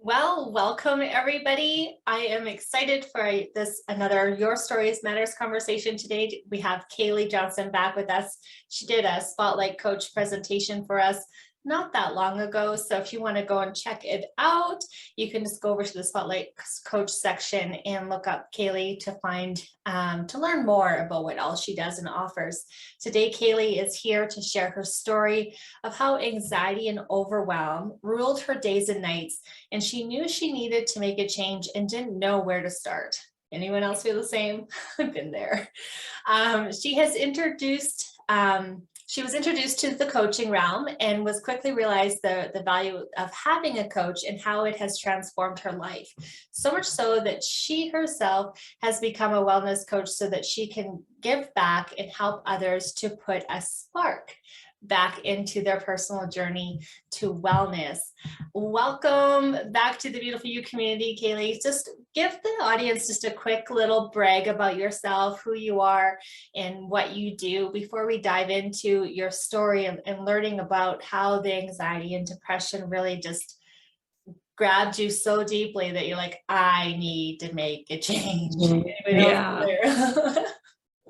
Well, welcome everybody. I am excited for this another Your Stories Matters conversation today. We have Kaley Johnson back with us. She did a Spotlight Coach presentation for us not that long ago. So if you want to go and check it out, you can just go over to the Spotlight Coach section and look up Kaley to find to learn more about what all she does and offers. Today, Kaley is here to share her story of how anxiety and overwhelm ruled her days and nights, and she knew she needed to make a change and didn't know where to start. Anyone else feel the same? I've been there. She was introduced to the coaching realm and was quickly realized the value of having a coach and how it has transformed her life. So much so that she herself has become a wellness coach so that she can give back and help others to put a spark back into their personal journey to wellness. Welcome back to the Beautiful You community, Kaley. Just give the audience just a quick little brag about yourself, who you are, and what you do before we dive into your story and learning about how the anxiety and depression really just grabbed you so deeply that you're like, I need to make a change. Anybody else there?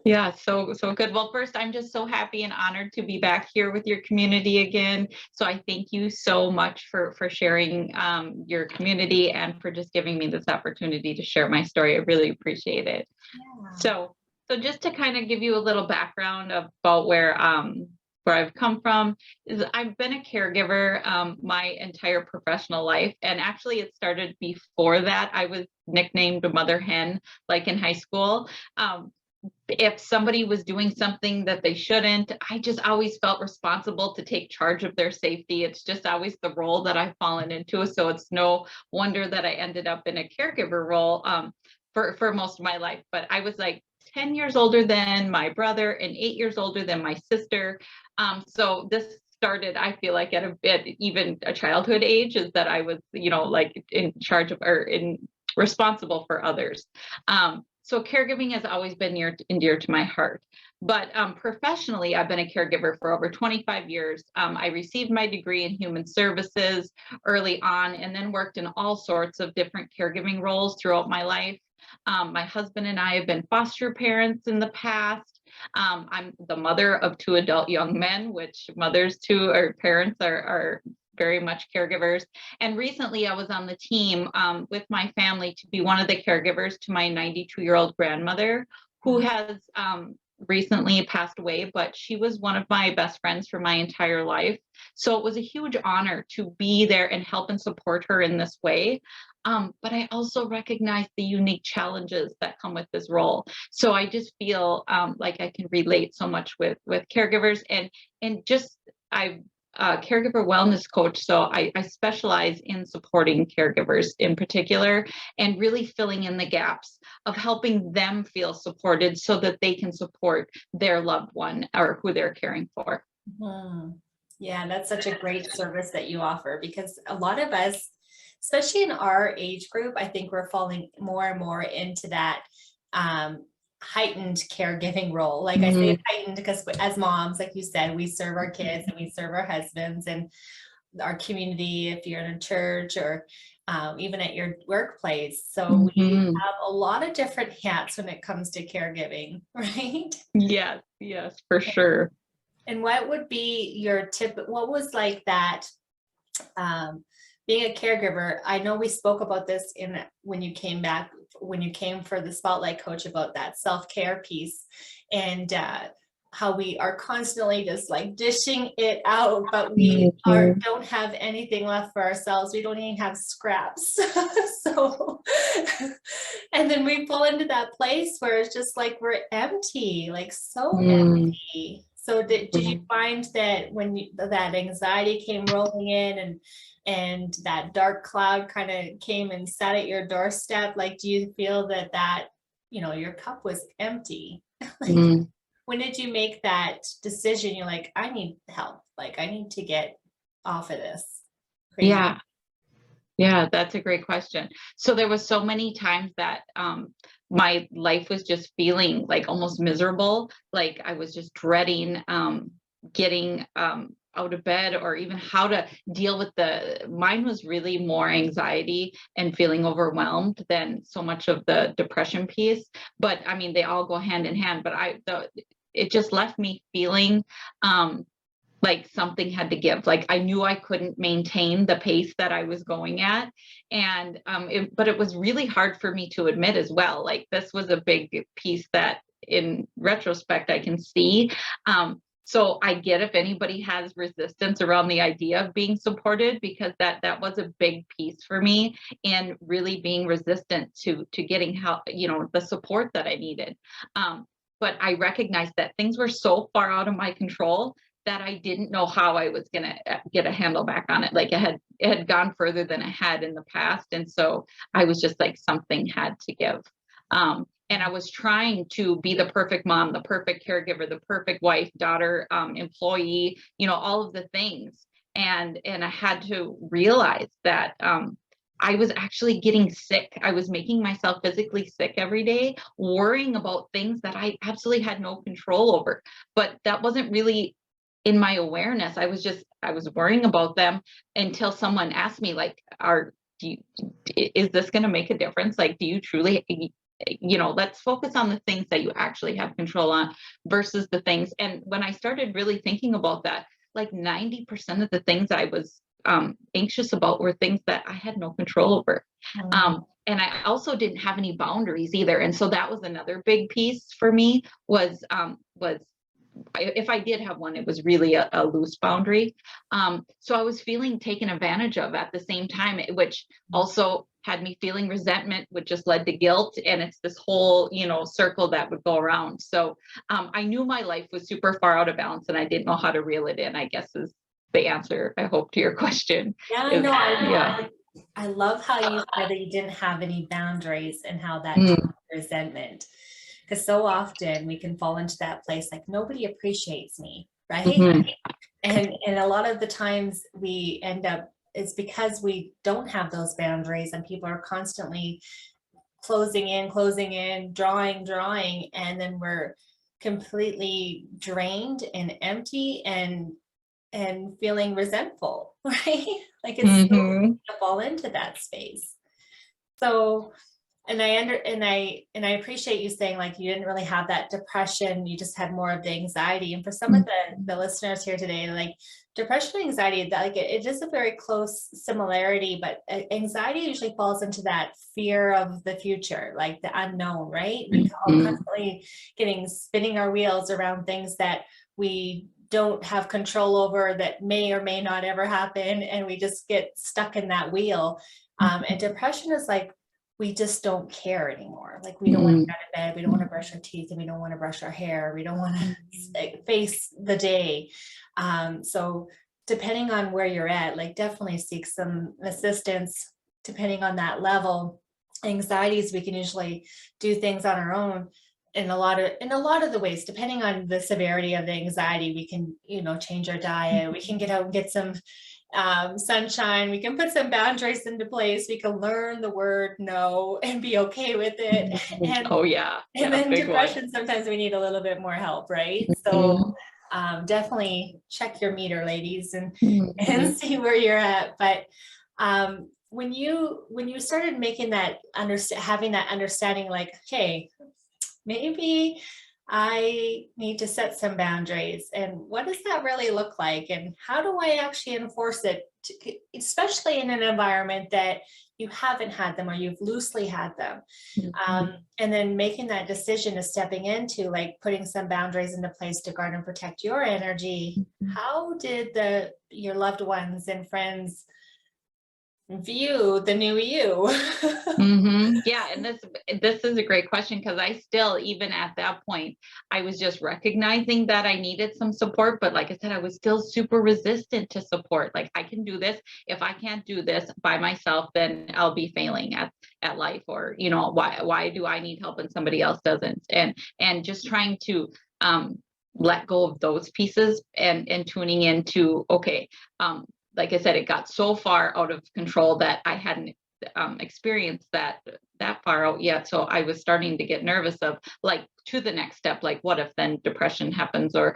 Yeah, so good. Well, first, I'm just so happy and honored to be back here with your community again. So I thank you so much for sharing your community and for just giving me this opportunity to share my story. I really appreciate it. Yeah. So just to kind of give you a little background about where I've come from, is I've been a caregiver my entire professional life, and actually it started before that. I was nicknamed a mother hen, like in high school. If somebody was doing something that they shouldn't, I just always felt responsible to take charge of their safety. It's just always the role that I've fallen into. So it's no wonder that I ended up in a caregiver role for most of my life. But I was like 10 years older than my brother and 8 years older than my sister. So this started, I feel like at even a childhood age, is that I was, like in charge of responsible for others. So caregiving has always been near and dear to my heart. But professionally, I've been a caregiver for over 25 years. I received my degree in human services early on and then worked in all sorts of different caregiving roles throughout my life. My husband and I have been foster parents in the past. I'm the mother of 2 adult young men, which mothers to or parents are very much caregivers. And recently I was on the team with my family to be one of the caregivers to my 92-year-old grandmother, who has recently passed away, but she was one of my best friends for my entire life. So it was a huge honor to be there and help and support her in this way. But I also recognize the unique challenges that come with this role. So I just feel like I can relate so much with caregivers and just I've caregiver wellness coach. So I specialize in supporting caregivers in particular and really filling in the gaps of helping them feel supported so that they can support their loved one or who they're caring for. Yeah, that's such a great service that you offer, because a lot of us, especially in our age group, I think we're falling more and more into that heightened caregiving role. Like I say heightened because as moms, like you said, we serve our kids and we serve our husbands and our community, if you're in a church or even at your workplace. So we have a lot of different hats when it comes to caregiving, right? Yes, for sure. And what would be your tip? What was like that being a caregiver? I know we spoke about this when you came for the Spotlight Coach, about that self-care piece and how we are constantly just like dishing it out, but we don't have anything left for ourselves. We don't even have scraps. So, and then we fall into that place where it's just like we're empty, like so empty. So did you find that when that anxiety came rolling in and that dark cloud kind of came and sat at your doorstep, like do you feel that your cup was empty? Like, when did you make that decision? You're like, I need help. Like I need to get off of this. Crazy. Yeah, that's a great question. So there was so many times that my life was just feeling like almost miserable. Like I was just dreading getting out of bed, or even how to deal with mine was really more anxiety and feeling overwhelmed than so much of the depression piece. But I mean, they all go hand in hand, but it just left me feeling, like something had to give. Like I knew I couldn't maintain the pace that I was going at. And, but it was really hard for me to admit as well. Like this was a big piece that in retrospect, I can see. So I get if anybody has resistance around the idea of being supported, because that was a big piece for me, and really being resistant to getting help, the support that I needed. But I recognized that things were so far out of my control that I didn't know how I was going to get a handle back on it. Like it had gone further than I had in the past. And so I was just like, something had to give. And I was trying to be the perfect mom, the perfect caregiver, the perfect wife, daughter, employee, all of the things. And I had to realize that, I was actually getting sick. I was making myself physically sick every day, worrying about things that I absolutely had no control over. But that wasn't really in my awareness. I was worrying about them until someone asked me, like, is this going to make a difference? Like, do you truly, let's focus on the things that you actually have control on versus the things. And when I started really thinking about that, like 90% of the things I was anxious about were things that I had no control over. And I also didn't have any boundaries either. And so that was another big piece for me was if I did have one, it was really a loose boundary. So I was feeling taken advantage of at the same time, which also had me feeling resentment, which just led to guilt. And it's this whole, circle that would go around. So I knew my life was super far out of balance, and I didn't know how to reel it in, I guess is the answer, I hope, to your question. Yeah, I know. I love how you said that you didn't have any boundaries and how that resentment. Because so often we can fall into that place like nobody appreciates me, right? Mm-hmm. And a lot of the times we end up, it's because we don't have those boundaries, and people are constantly closing in, drawing, and then we're completely drained and empty and feeling resentful, right? Like it's so easy to fall into that space. So, and I appreciate you saying like you didn't really have that depression, you just had more of the anxiety. And for some of the listeners here today, like depression and anxiety, that like it is a very close similarity, but anxiety usually falls into that fear of the future, like the unknown, right? We all constantly spinning our wheels around things that we don't have control over, that may or may not ever happen, and we just get stuck in that wheel. And depression is like we just don't care anymore. Like we don't want to get out of bed, we don't want to brush our teeth, and we don't want to brush our hair, we don't want to face the day. So depending on where you're at, like definitely seek some assistance depending on that level. Anxieties, we can usually do things on our own in a lot of the ways. Depending on the severity of the anxiety, we can change our diet, we can get out and get some sunshine, we can put some boundaries into place, we can learn the word no and be okay with it. And and then depression, sometimes we need a little bit more help, right? So definitely check your meter, ladies, and see where you're at. But when you started making that having that understanding, like, hey, maybe I need to set some boundaries, and what does that really look like, and how do I actually enforce it, especially in an environment that you haven't had them or you've loosely had them. And then making that decision of stepping into like putting some boundaries into place to guard and protect your energy. How did your loved ones and friends view the new you? Yeah, and this is a great question, because I still, even at that point, I was just recognizing that I needed some support, but like I said, I was still super resistant to support. Like, I can do this. If I can't do this by myself, then I'll be failing at life, or why do I need help and somebody else doesn't? And just trying to let go of those pieces and tuning into, okay, like I said, it got so far out of control that I hadn't experienced that far out yet. So I was starting to get nervous of like to the next step, like what if then depression happens, or,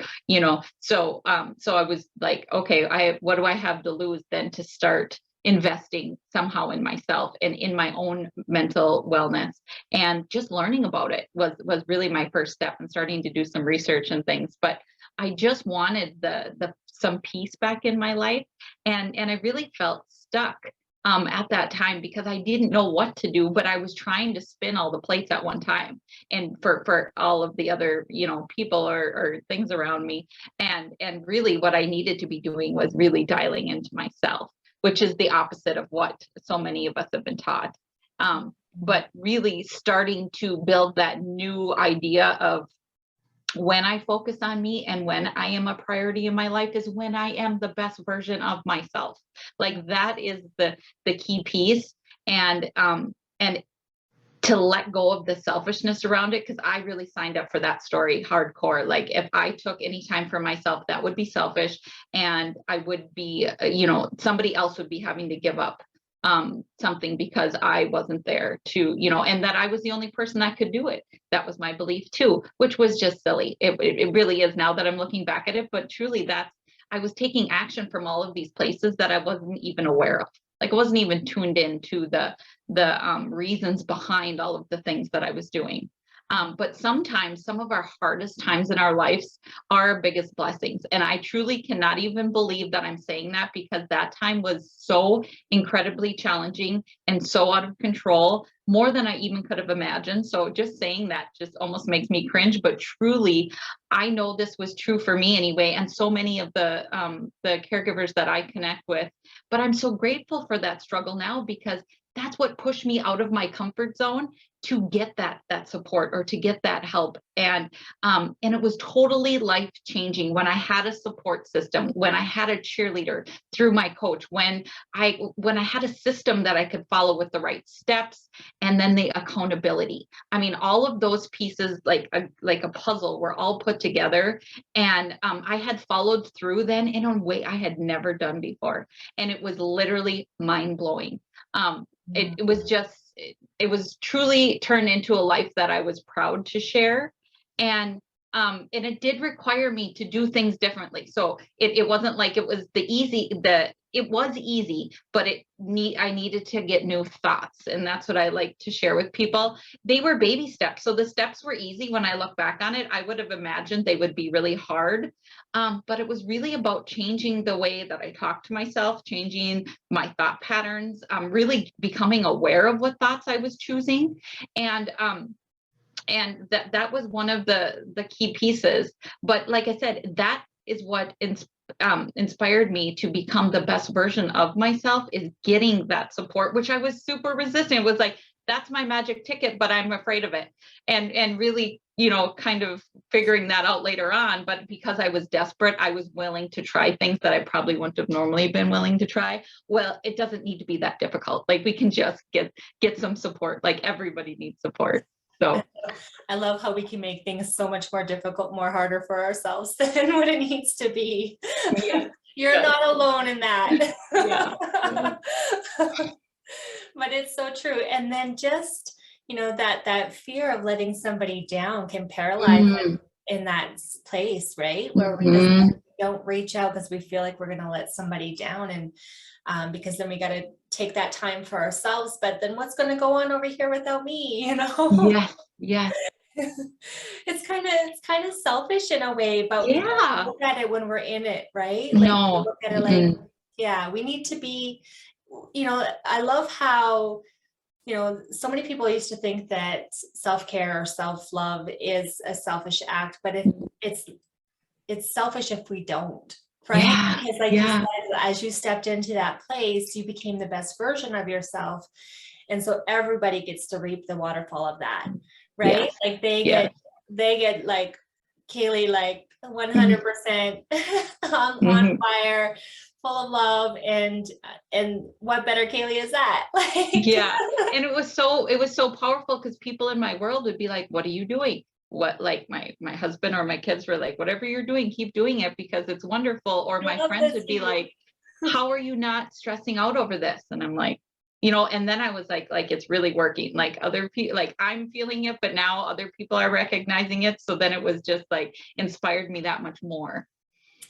so I was like, okay, what do I have to lose then to start investing somehow in myself and in my own mental wellness. And just learning about it was really my first step, and starting to do some research and things. But I just wanted the some peace back in my life. And I really felt stuck at that time, because I didn't know what to do, but I was trying to spin all the plates at one time, and for all of the other, people or things around me. And really what I needed to be doing was really dialing into myself, which is the opposite of what so many of us have been taught. But really starting to build that new idea of, when I focus on me and when I am a priority in my life is when I am the best version of myself. Like that is the key piece. And to let go of the selfishness around it, because I really signed up for that story hardcore. Like if I took any time for myself, that would be selfish, and I would be, somebody else would be having to give up something because I wasn't there to, and that I was the only person that could do it. That was my belief too, which was just silly. It really is, now that I'm looking back at it, but truly I was taking action from all of these places that I wasn't even aware of. Like I wasn't even tuned in to the reasons behind all of the things that I was doing. But sometimes some of our hardest times in our lives are our biggest blessings. And I truly cannot even believe that I'm saying that, because that time was so incredibly challenging and so out of control, more than I even could have imagined. So just saying that just almost makes me cringe, but truly, I know this was true for me anyway. And so many of the caregivers that I connect with, but I'm so grateful for that struggle now, because that's what pushed me out of my comfort zone to get that support or to get that help. And it was totally life changing when I had a support system, when I had a cheerleader through my coach, when I had a system that I could follow with the right steps, and then the accountability. I mean, all of those pieces, like a puzzle, were all put together. And I had followed through then in a way I had never done before. And it was literally mind blowing. It was just, it was truly turned into a life that I was proud to share. And it did require me to do things differently. So it wasn't like it was it was easy, but I needed to get new thoughts. And that's what I like to share with people. They were baby steps. So the steps were easy. When I look back on it, I would have imagined they would be really hard. But it was really about changing the way that I talk to myself, changing my thought patterns, really becoming aware of what thoughts I was choosing. And that was one of the key pieces. But like I said, that is what inspired me to become the best version of myself, is getting that support, which I was super resistant. It was like, that's my magic ticket, but I'm afraid of it. And really, kind of figuring that out later on. But because I was desperate, I was willing to try things that I probably wouldn't have normally been willing to try. Well, it doesn't need to be that difficult. Like we can just get some support. Like everybody needs support. So I love how we can make things so much more difficult, more harder for ourselves than what it needs to be. yeah. You're not alone in that. Yeah. But it's so true. And then just, that fear of letting somebody down can paralyze us in that place, right? Where we just don't reach out because we feel like we're going to let somebody down. And because then we got to take that time for ourselves, but then what's going to go on over here without me, Yes. It's kind of selfish in a way, but we don't look at it when we're in it, right? Like we look at it like, yeah, we need to be, I love how, so many people used to think that self-care or self-love is a selfish act, but it's selfish if we don't, right? Because like you said, as you stepped into that place, you became the best version of yourself. And so everybody gets to reap the waterfall of that, right? Like they get like Kaley, like 100% on fire, full of love, and what better Kaley is that? And it was so powerful, because people in my world would be like, what are you doing? What, like my husband or my kids were like, whatever you're doing, keep doing it because it's wonderful. Or my friends would be like, how are you not stressing out over this? And I'm like, and then I was like, it's really working. Like other people, like I'm feeling it, but now other people are recognizing it. So then it was just like inspired me that much more.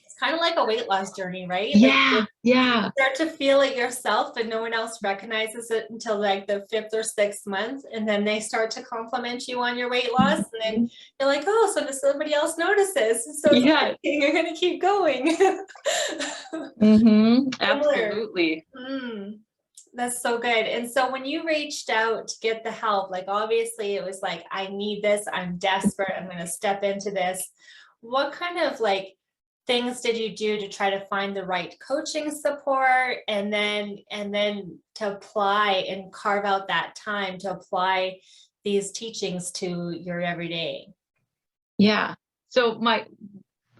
It's kind of like a weight loss journey, right? Like Yeah. Yeah. start to feel it yourself and no one else recognizes it until like the 5th or 6th month, and then they start to compliment you on your weight loss, and then you're like, oh, so does somebody else notices, so it's Yeah. working. You're gonna keep going. Absolutely. That's so good. And so when you reached out to get the help, like obviously it was like, I need this, I'm desperate, I'm going to step into this. What kind of like things did you do to try to find the right coaching support, and then to apply and carve out that time to apply these teachings to your everyday? Yeah. So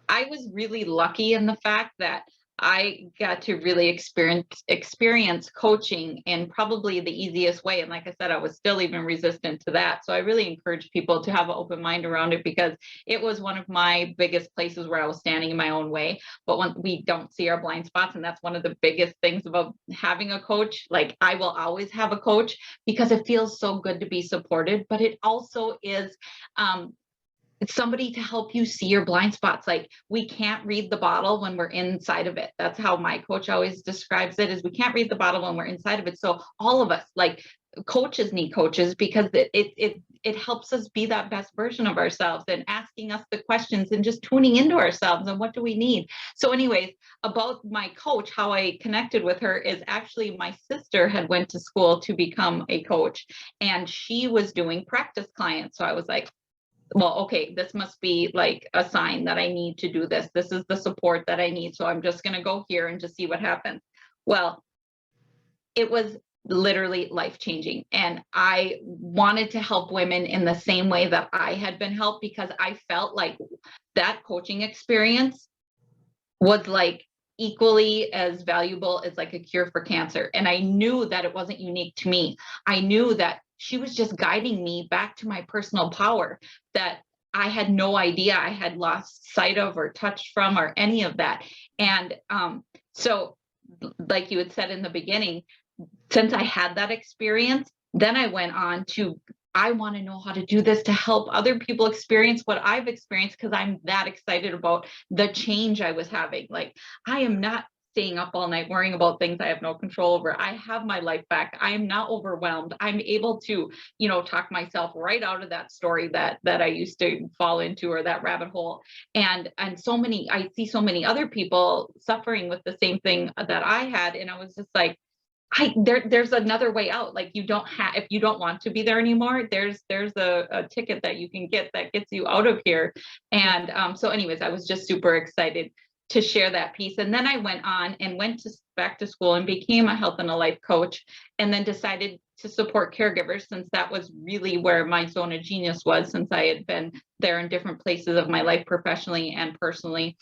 I was really lucky in the fact that I got to really experience coaching in probably the easiest way. And like I said, I was still even resistant to that. So I really encourage people to have an open mind around it, because it was one of my biggest places where I was standing in my own way. But when we don't see our blind spots, and that's one of the biggest things about having a coach. Like I will always have a coach because it feels so good to be supported, but it also is, it's somebody to help you see your blind spots. Like we can't read the bottle when we're inside of it. That's how my coach always describes it, is we can't read the bottle when we're inside of it. So all of us, like coaches, need coaches, because it helps us be that best version of ourselves, and asking us the questions and just tuning into ourselves and what do we need. So anyways, about my coach, how I connected with her is actually my sister had went to school to become a coach, and she was doing practice clients. So I was like, well, okay, this must be like a sign that I need to do this. This is the support that I need. So I'm just going to go here and just see what happens. Well, it was literally life changing. And I wanted to help women in the same way that I had been helped, because I felt like that coaching experience was like equally as valuable as like a cure for cancer. And I knew that it wasn't unique to me. I knew that she was just guiding me back to my personal power that I had no idea I had lost sight of or touched from or any of that. And so like you had said in the beginning, since I had that experience, then I went on to, I want to know how to do this to help other people experience what I've experienced, because I'm that excited about the change I was having. Like, I am not staying up all night worrying about things I have no control over. I have my life back. I am not overwhelmed. I'm able to, talk myself right out of that story that I used to fall into, or that rabbit hole. And I see so many other people suffering with the same thing that I had. And I was just like, there's another way out. Like, you don't have, if you don't want to be there anymore, there's a ticket that you can get that gets you out of here. And so anyways, I was just super excited to share that piece. And then I went on and back to school and became a health and a life coach, and then decided to support caregivers, since that was really where my zone of genius was, since I had been there in different places of my life, professionally and personally.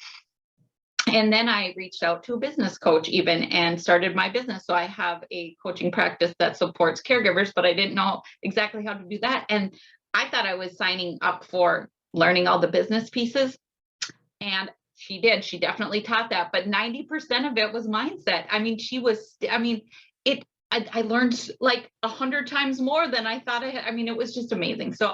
And then I reached out to a business coach even, and started my business. So I have a coaching practice that supports caregivers, but I didn't know exactly how to do that. And I thought I was signing up for learning all the business pieces. And she definitely taught that. But 90% of it was mindset. I learned like 100 times more than I thought I had. It was just amazing. So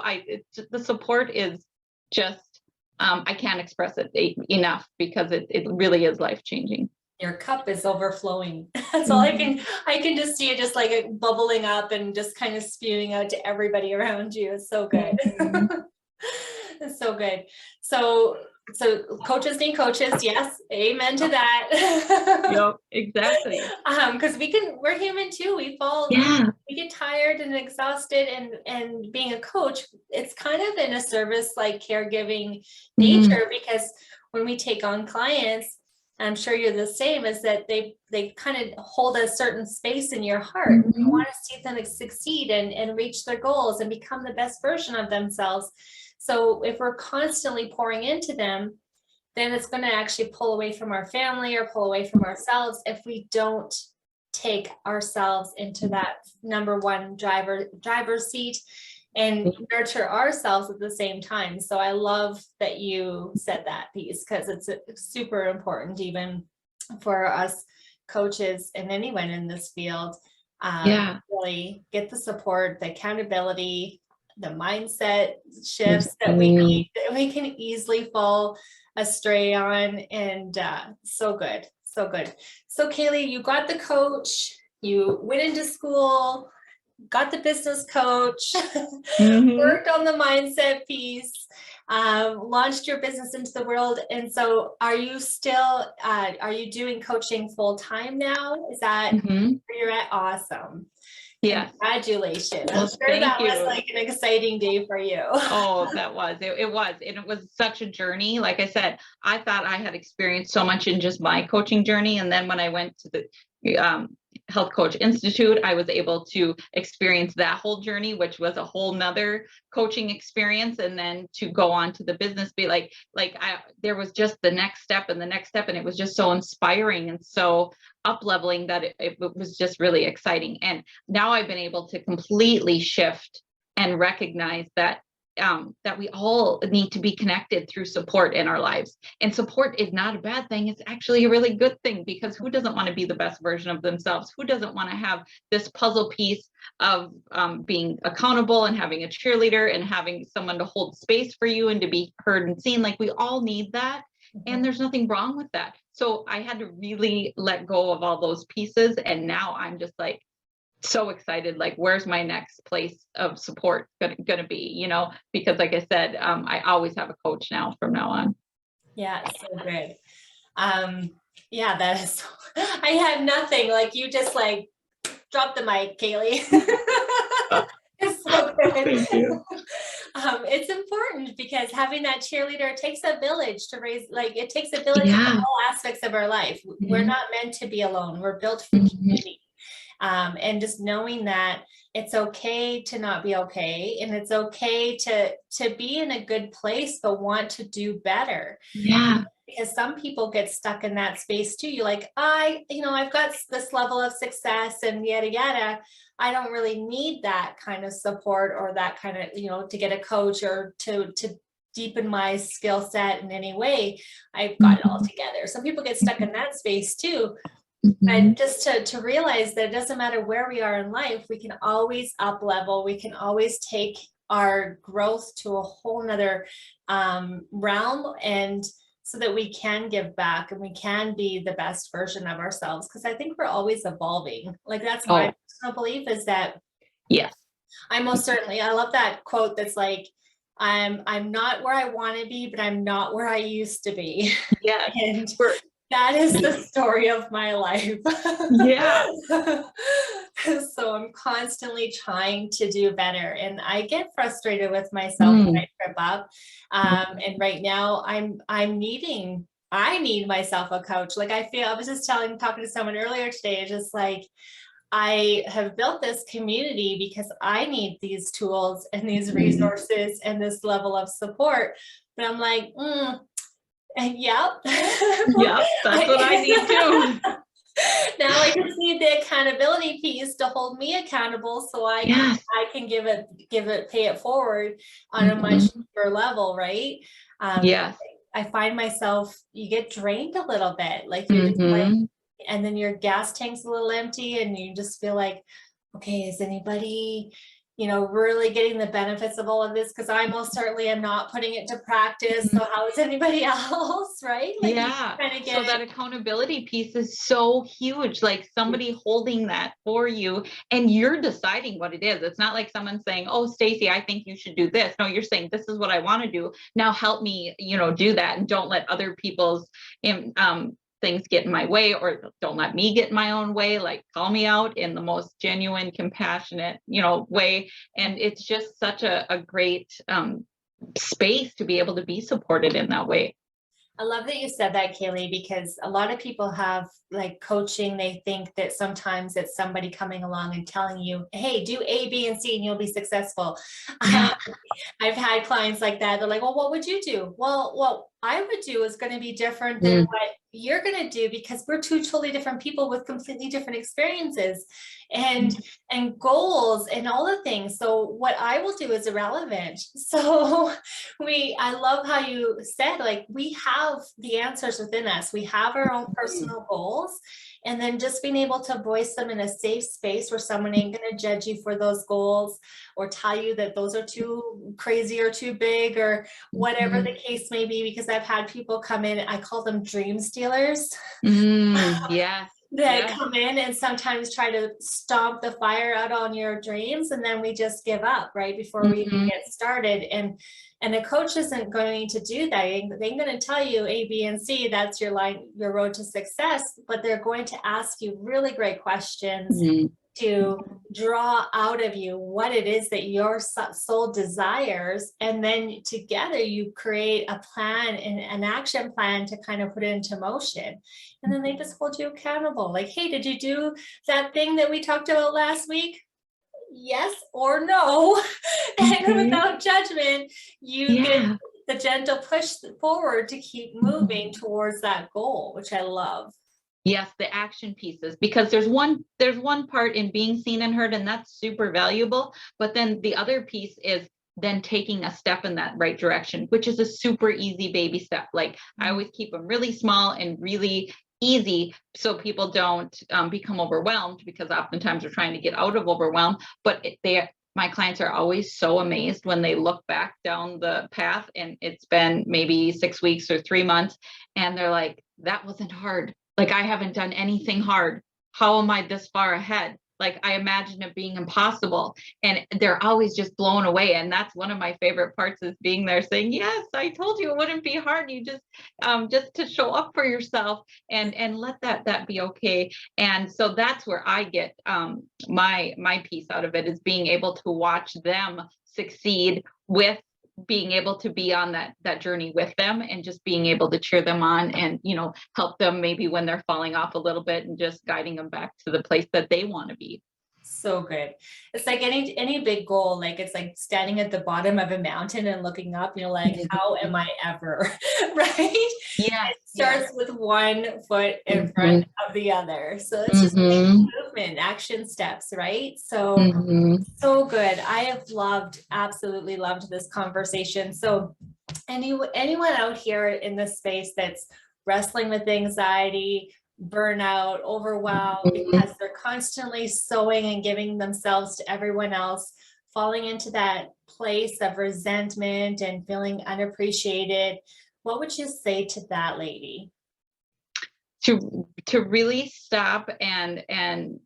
the support is just, I can't express it enough, because it really is life changing. Your cup is overflowing. That's all I can just see it, just like it bubbling up and just kind of spewing out to everybody around you. It's so good. It's so good. So coaches need coaches. Yes. Amen to that. Yep, exactly. Because we're human too. We fall, we get tired and exhausted, and being a coach, it's kind of in a service like caregiving nature, because when we take on clients, I'm sure you're the same, is that they kind of hold a certain space in your heart. You want to see them succeed and reach their goals and become the best version of themselves. So if we're constantly pouring into them, then it's going to actually pull away from our family or pull away from ourselves if we don't take ourselves into that number one driver's seat and nurture ourselves at the same time. So I love that you said that piece, because it's super important even for us coaches and anyone in this field. really get the support, the accountability, the mindset shifts that we need, that we can easily fall astray on. And so good, so good. So Kaley, you got the coach, you went into school, got the business coach, worked on the mindset piece, launched your business into the world. And so are you still, are you doing coaching full time now? Is that where you're at? Awesome. Yeah. Congratulations. Well, I'm sure that was like an exciting day for you. Oh, that was, it was, and it was such a journey. Like I said, I thought I had experienced so much in just my coaching journey. And then when I went to the Health Coach Institute, I was able to experience that whole journey, which was a whole nother coaching experience. And then to go on to the business, be there was just the next step and the next step. And it was just so inspiring and so up leveling that it was just really exciting. And now I've been able to completely shift and recognize that that we all need to be connected through support in our lives. And support is not a bad thing. It's actually a really good thing, because who doesn't want to be the best version of themselves? Who doesn't want to have this puzzle piece of being accountable and having a cheerleader and having someone to hold space for you and to be heard and seen? Like, we all need that. And there's nothing wrong with that. So I had to really let go of all those pieces. And now I'm just like, so excited, like, where's my next place of support gonna be, because like I said, I always have a coach now from now on. Yeah, it's so good. Yeah, that is, I had nothing, like, you just like dropped the mic, Kaley. It's so good. Thank you. It's important, because having that cheerleader, it takes a village to raise, like, it takes a village in all aspects of our life. We're not meant to be alone. We're built for community. And just knowing that it's okay to not be okay, and it's okay to be in a good place but want to do better. Yeah. Because some people get stuck in that space too. You're like, I've got this level of success and yada yada. I don't really need that kind of support, or that kind of, to get a coach, or to deepen my skill set in any way. I've got it all together. Some people get stuck in that space too. But just to realize that it doesn't matter where we are in life, we can always up level. We can always take our growth to a whole nother realm, and so that we can give back and we can be the best version of ourselves. Because I think we're always evolving. Like, that's my personal belief, is that I love that quote that's like, I'm not where I want to be, but I'm not where I used to be. Yeah. And that is the story of my life. Yeah. So I'm constantly trying to do better, and I get frustrated with myself when I trip up. And right now I need myself a coach. Like, I was just talking to someone earlier today, just like, I have built this community because I need these tools and these resources and this level of support. But I'm like, yep. Yep, that's what I need too. Now I just need the accountability piece to hold me accountable, so I can pay it forward on a much deeper level, right? I find myself, you get drained a little bit, like, you're just like, and then your gas tank's a little empty, and you just feel like, okay, is anybody really getting the benefits of all of this? Because I most certainly am not putting it to practice. So how is anybody else, right? Like, so that accountability piece is so huge. Like, somebody holding that for you, and you're deciding what it is. It's not like someone saying, oh, Stacy, I think you should do this. No, you're saying, this is what I want to do. Now help me, do that, and don't let other people's things get in my way, or don't let me get in my own way. Like, call me out in the most genuine, compassionate, way. And it's just such a great space to be able to be supported in that way. I love that you said that, Kaley, because a lot of people have, like, coaching. They think that sometimes it's somebody coming along and telling you, hey, do A, B, and C, and you'll be successful. I've had clients like that. They're like, well, what would you do? Well, what I would do is going to be different than what you're going to do, because we're two totally different people with completely different experiences and goals and all the things. So what I will do is irrelevant. So I love how you said, like, we have the answers within us. We have our own personal goals, And then just being able to voice them in a safe space where someone ain't going to judge you for those goals or tell you that those are too crazy or too big or whatever the case may be, because I've had people come in, I call them dream stealers. Yeah. That come in and sometimes try to stomp the fire out on your dreams, and then we just give up right before we even get started. And a coach isn't going to do that. They're going to tell you A, B, and C, that's your road to success, but they're going to ask you really great questions to draw out of you what it is that your soul desires. And then together you create a plan and an action plan to kind of put it into motion. And then they just hold you accountable. Like, hey, did you do that thing that we talked about last week? Yes or no. And without judgment, you get the gentle push forward to keep moving towards that goal, which I love. Yes, the action pieces, because there's one part in being seen and heard, and that's super valuable. But then the other piece is then taking a step in that right direction, which is a super easy baby step. Like I always keep them really small and really easy so people don't become overwhelmed, because oftentimes we're trying to get out of overwhelm. But my clients are always so amazed when they look back down the path and it's been maybe 6 weeks or 3 months, and they're like, that wasn't hard. Like, I haven't done anything hard. How am I this far ahead? Like, I imagine it being impossible. And they're always just blown away. And that's one of my favorite parts, is being there saying, yes, I told you it wouldn't be hard. You just to show up for yourself and let that be okay. And so that's where I get my piece out of it, is being able to watch them succeed with being able to be on that journey with them, and just being able to cheer them on and, help them maybe when they're falling off a little bit, and just guiding them back to the place that they want to be. So good. It's like any big goal, like it's like standing at the bottom of a mountain and looking up, like, how am I ever, right? Yeah. It starts with one foot in front of the other. So it's just movement, action steps, right? So, so good. I have absolutely loved this conversation. So anyone out here in this space that's wrestling with anxiety, burnout, overwhelm, because they're constantly sowing and giving themselves to everyone else, falling into that place of resentment and feeling unappreciated, what would you say to that lady? To really stop and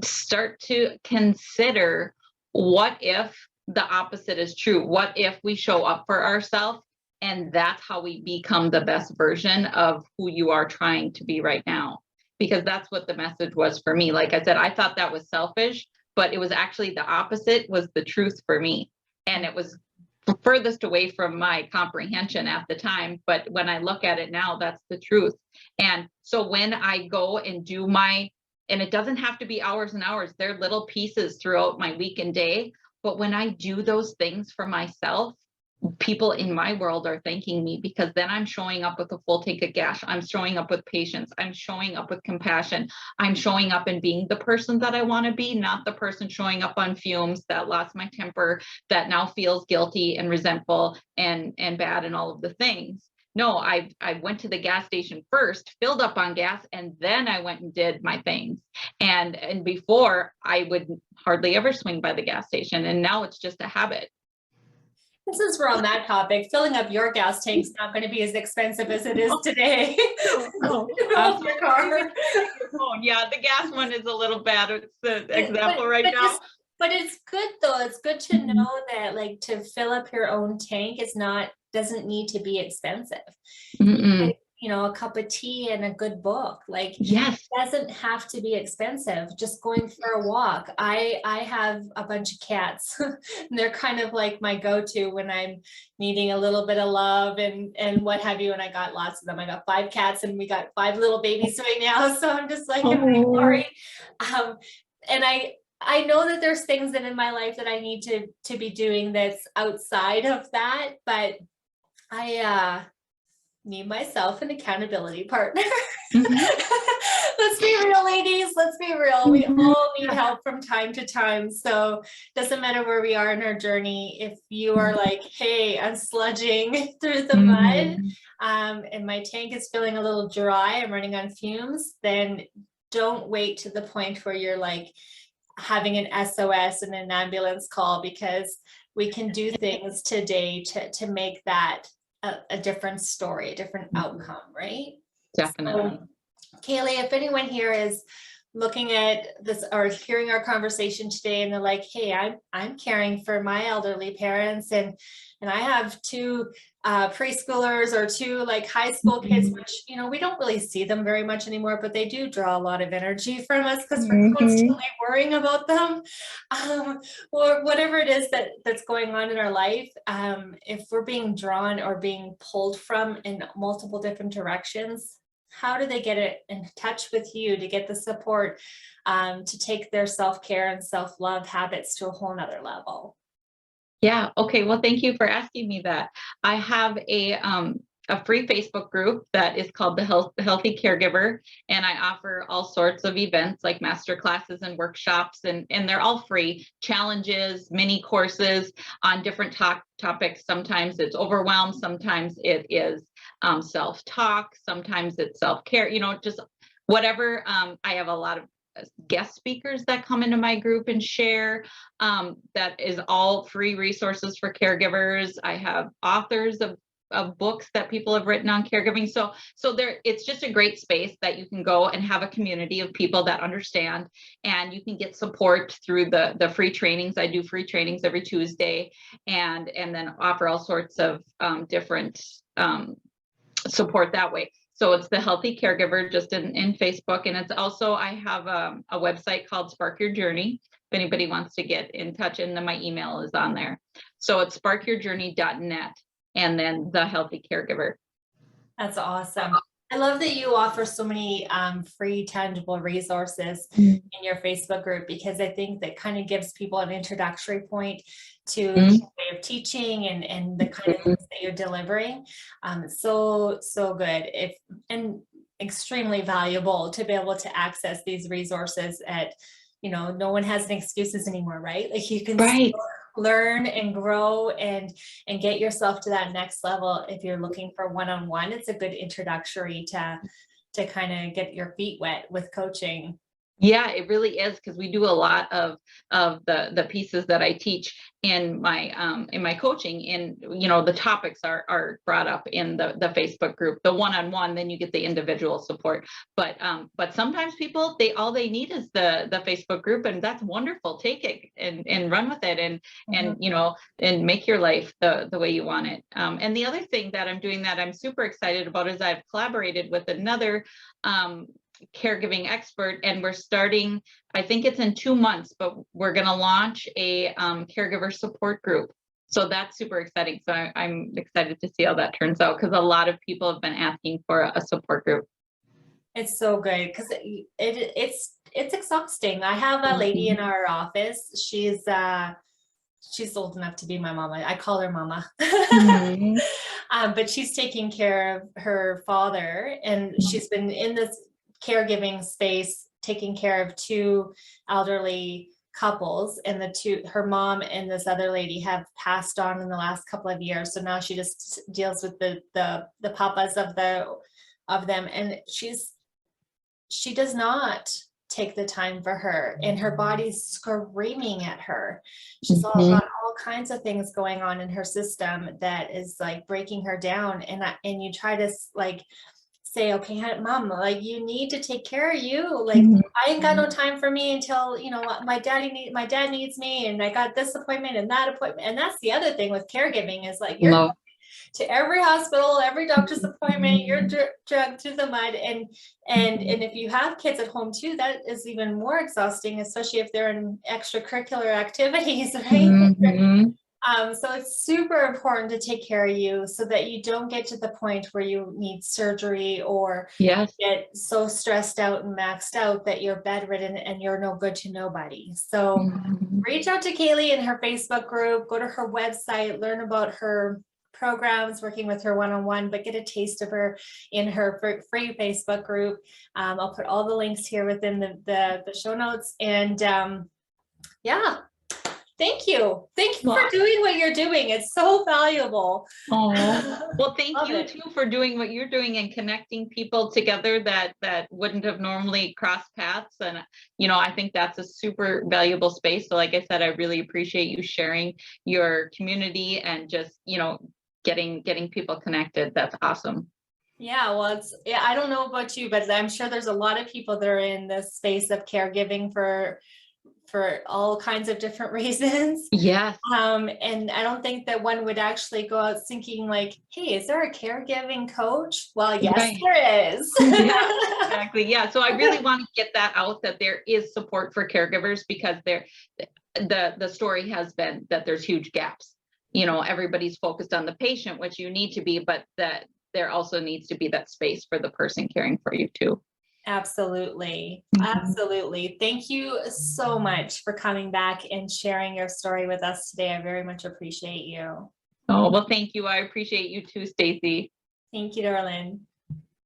start to consider, what if the opposite is true? What if we show up for ourselves, and that's how we become the best version of who you are trying to be right now? Because that's what the message was for me. Like I said, I thought that was selfish, but it was actually the opposite was the truth for me. And it was furthest away from my comprehension at the time. But when I look at it now, that's the truth. And so when I go and do and it doesn't have to be hours and hours, they're little pieces throughout my week and day. But when I do those things for myself, people in my world are thanking me, because then I'm showing up with a full tank of gas. I'm showing up with patience. I'm showing up with compassion. I'm showing up and being the person that I want to be, not the person showing up on fumes that lost my temper, that now feels guilty and resentful and bad and all of the things. No, I went to the gas station first, filled up on gas, and then I went and did my things. And before, I would hardly ever swing by the gas station, and now it's just a habit. Since we're on that topic, filling up your gas tank's not going to be as expensive as it is today. No. Your car. Yeah, the gas one is a little bad. It's the example right now. But it's good though. It's good to know that, like, to fill up your own tank doesn't need to be expensive. Like, a cup of tea and a good book. Like, yes, it doesn't have to be expensive. Just going for a walk. I have a bunch of cats. And they're kind of like my go-to when I'm needing a little bit of love and what have you. And I got lots of them. I got 5 cats, and we got 5 little babies right now. So I'm just like, I'm sorry. And I know that there's things that in my life that I need to be doing that's outside of that, but me, myself, an accountability partner. Mhm. Let's be real, ladies. Let's be real. We Mhm. all need help from time to time. So doesn't matter where we are in our journey. If you are like, hey, I'm sludging through the mud, Mhm. and my tank is feeling a little dry, I'm running on fumes, then don't wait to the point where you're like having an SOS and an ambulance call, because we can do things today to make that a different story, a different outcome, right? Definitely. So, Kaley, if anyone here is looking at this or hearing our conversation today and they're like, hey, I'm caring for my elderly parents, and I have two preschoolers or two like high school kids, Mhm. which, you know, we don't really see them very much anymore, but they do draw a lot of energy from us because we're Mhm. constantly worrying about them, or whatever it is that's going on in our life. If we're being drawn or being pulled from in multiple different directions, how do they get it in touch with you to get the support, to take their self-care and self-love habits to a whole nother level? Yeah. Okay. Well, thank you for asking me that. I have a free Facebook group that is called the Healthy Caregiver, and I offer all sorts of events like master classes and workshops, and they're all free challenges, mini courses on different topics. Sometimes it's overwhelm, sometimes it is self-talk, sometimes it's self-care. Just whatever. I have a lot of guest speakers that come into my group and share. That is all free resources for caregivers. I have authors of books that people have written on caregiving. So there, it's just a great space that you can go and have a community of people that understand, and you can get support through the free trainings. I do free trainings every Tuesday, and then offer all sorts of different support that way. So it's the Healthy Caregiver just in Facebook. And it's also, I have a website called Spark Your Journey, if anybody wants to get in touch, and then my email is on there. So it's sparkyourjourney.net, and then the Healthy Caregiver. That's awesome. I love that you offer so many free, tangible resources Mhm. in your Facebook group, because I think that kind of gives people an introductory point to Mhm. the way of teaching and the kind of things that you're delivering. So good. And extremely valuable to be able to access these resources at, you know, no one has any excuses anymore, right? Like you can Right. learn and grow and get yourself to that next level. If you're looking for one-on-one, it's a good introductory to kind of get your feet wet with coaching. Yeah, it really is, because we do a lot of the pieces that I teach in my coaching, and the topics are brought up in the Facebook group, the one-on-one. Then you get the individual support, but sometimes people, all they need is the Facebook group, and that's wonderful. Take it and run with it, and and make your life the way you want it. And the other thing that I'm doing that I'm super excited about is I've collaborated with another caregiving expert, and we're starting, I think it's in 2 months, but we're going to launch a caregiver support group. So that's super exciting. So I'm excited to see how that turns out, because a lot of people have been asking for a support group. It's so good because it's exhausting. I have a lady in our office. She's old enough to be my mama. I call her mama. Mhm. But she's taking care of her father, and she's been in this caregiving space taking care of two elderly couples, and her mom and this other lady have passed on in the last couple of years. So now she just deals with the papas of them, and she does not take the time for her, and her body's screaming at her. She's all Mhm. got all kinds of things going on in her system that is like breaking her down. And you try to like say, okay, mom, like you need to take care of you. Like Mhm. I ain't got no time for me until, you know, my dad needs me, and I got this appointment and that appointment. And that's the other thing with caregiving is like you're No. to every hospital, every doctor's appointment, you're drugged to the mud. And if you have kids at home too, that is even more exhausting, especially if they're in extracurricular activities, right? Mhm. So it's super important to take care of you so that you don't get to the point where you need surgery or Yes. get so stressed out and maxed out that you're bedridden and you're no good to nobody. So Mhm. reach out to Kaley in her Facebook group, go to her website, learn about her programs, working with her one-on-one, but get a taste of her in her free Facebook group. I'll put all the links here within the show notes. And yeah, thank you. Thank you for doing what you're doing. It's so valuable. Oh, well, thank Love you it. too for doing what you're doing and connecting people together that wouldn't have normally crossed paths. And, I think that's a super valuable space. So like I said, I really appreciate you sharing your community and just, getting people connected. That's awesome. Yeah, well, I don't know about you, but I'm sure there's a lot of people that are in this space of caregiving for all kinds of different reasons. Yes. And I don't think that one would actually go out thinking like, hey, is there a caregiving coach? Well, yes, Right. there is. Yeah, exactly. Yeah. So I really want to get that out, that there is support for caregivers, because the story has been that there's huge gaps. Everybody's focused on the patient, which you need to be, but that there also needs to be that space for the person caring for you too. Absolutely. Mhm. Absolutely. Thank you so much for coming back and sharing your story with us today. I very much appreciate you. Oh, well, thank you. I appreciate you too, Stacy. Thank you, darling.